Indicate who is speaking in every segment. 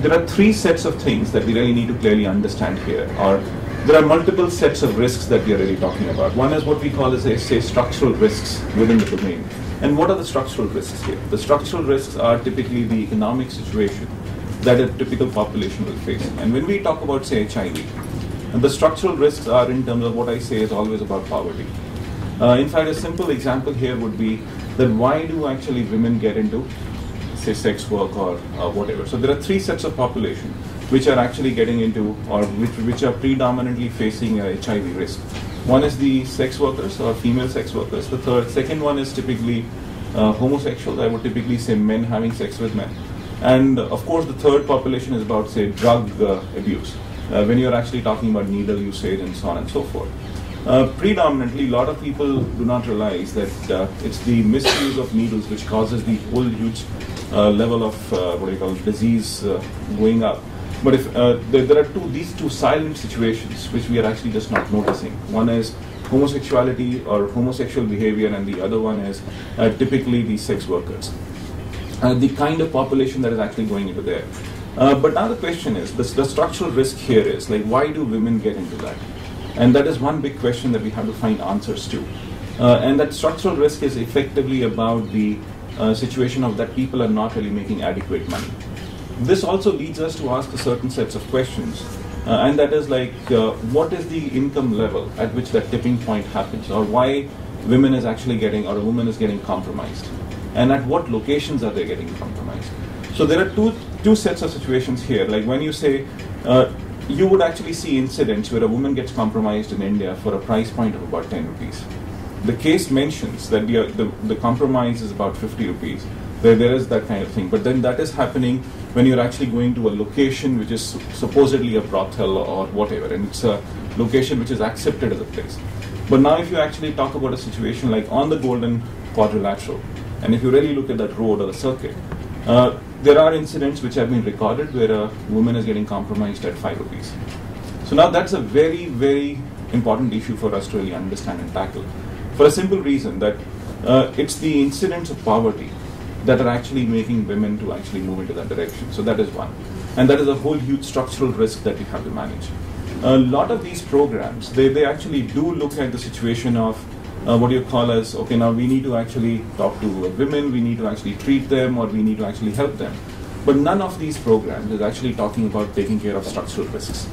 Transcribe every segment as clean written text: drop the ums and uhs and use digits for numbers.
Speaker 1: there are three sets of things that we really need to clearly understand here, or there are multiple sets of risks that we are really talking about. One is what we call as, say, structural risks within the domain. And what are the structural risks here? The structural risks are typically the economic situation that a typical population will face. And when we talk about, say, HIV, the structural risks are in terms of what I say is always about poverty. In fact, a simple example here would be that why do actually women get into, say, sex work or whatever? So there are three sets of population which are actually getting into, or which are predominantly facing HIV risk. One is the sex workers or female sex workers. The second one is typically homosexuals. I would typically say men having sex with men. And of course, the third population is about, say, drug abuse, when you're actually talking about needle usage and so on and so forth. Predominantly, a lot of people do not realize that it's the misuse of needles which causes the whole huge level of disease going up. But if there are these two silent situations which we are actually just not noticing. One is homosexuality or homosexual behavior, and the other one is typically the sex workers. The kind of population that is actually going into there. But now the question is, the structural risk here is, like, why do women get into that? And that is one big question that we have to find answers to. And that structural risk is effectively about the situation of that people are not really making adequate money. This also leads us to ask a certain sets of questions, and that is like, what is the income level at which that tipping point happens, or why women is actually getting, or a woman is getting compromised, and at what locations are they getting compromised? So there are two sets of situations here. Like when you say, you would actually see incidents where a woman gets compromised in India for a price point of about 10 rupees. The case mentions that the compromise is about 50 rupees. There is that kind of thing. But then that is happening when you're actually going to a location which is supposedly a brothel or whatever, and it's a location which is accepted as a place. But now if you actually talk about a situation like on the Golden Quadrilateral, and if you really look at that road or the circuit, there are incidents which have been recorded where a woman is getting compromised at 5 rupees. So now that's a very, very important issue for us to really understand and tackle, for a simple reason that it's the incidents of poverty that are actually making women to actually move into that direction. So that is one. And that is a whole huge structural risk that we have to manage. A lot of these programs, they actually do look at the situation of what you call as, okay, now we need to actually talk to women, we need to actually treat them, or we need to actually help them. But none of these programs is actually talking about taking care of structural risks.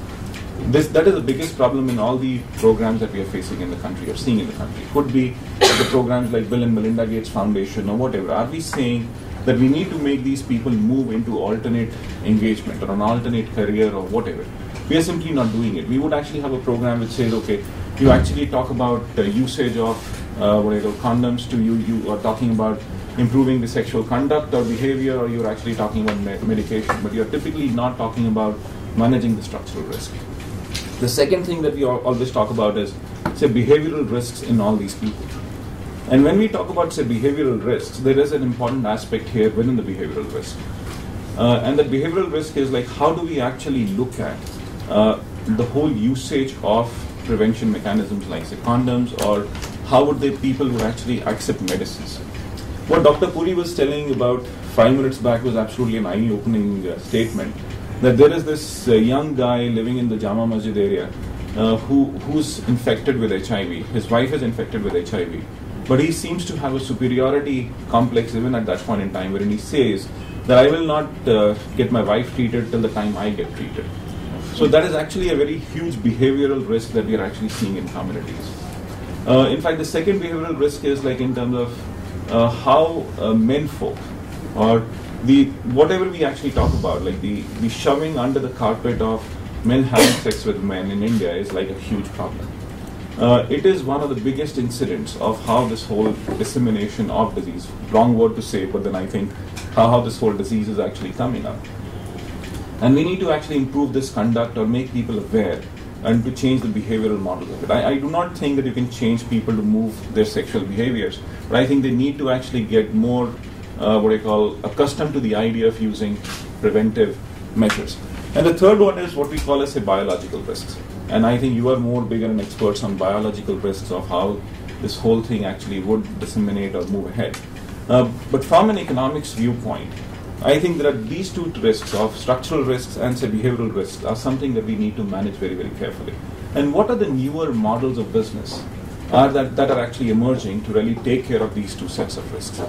Speaker 1: That is the biggest problem in all the programs that we are facing in the country or seeing in the country. Could be the programs like Bill and Melinda Gates Foundation or whatever. Are we saying that we need to make these people move into alternate engagement or an alternate career or whatever? We are simply not doing it. We would actually have a program which says, okay, you actually talk about usage of condoms, to you are talking about improving the sexual conduct or behavior, or you're actually talking about medication, but you're typically not talking about managing the structural risk. The second thing that we always talk about is, say, behavioral risks in all these people. And when we talk about, say, behavioral risks, there is an important aspect here within the behavioral risk. And that behavioral risk is like, how do we actually look at the whole usage of prevention mechanisms like, say, condoms, or how would people would actually accept medicines? What Dr. Puri was telling about 5 minutes back was absolutely an eye-opening statement. That there is this young guy living in the Jama Masjid area who's infected with HIV. His wife is infected with HIV. But he seems to have a superiority complex even at that point in time, wherein he says that I will not get my wife treated till the time I get treated. So that is actually a very huge behavioral risk that we are actually seeing in communities. In fact, the second behavioral risk is like in terms of how men folk, or whatever we actually talk about, like the shoving under the carpet of men having sex with men in India is like a huge problem. It is one of the biggest incidents of how this whole dissemination of disease, wrong word to say, but then I think how this whole disease is actually coming up. And we need to actually improve this conduct or make people aware and to change the behavioral models of it. I do not think that you can change people to move their sexual behaviors, but I think they need to actually get more accustomed to the idea of using preventive measures. And the third one is what we call as, say, biological risks. And I think you are more bigger and experts on biological risks of how this whole thing actually would disseminate or move ahead. But from an economics viewpoint, I think that these two risks of structural risks and say behavioral risks are something that we need to manage very, very carefully. And what are the newer models of business that are actually emerging to really take care of these two sets of risks?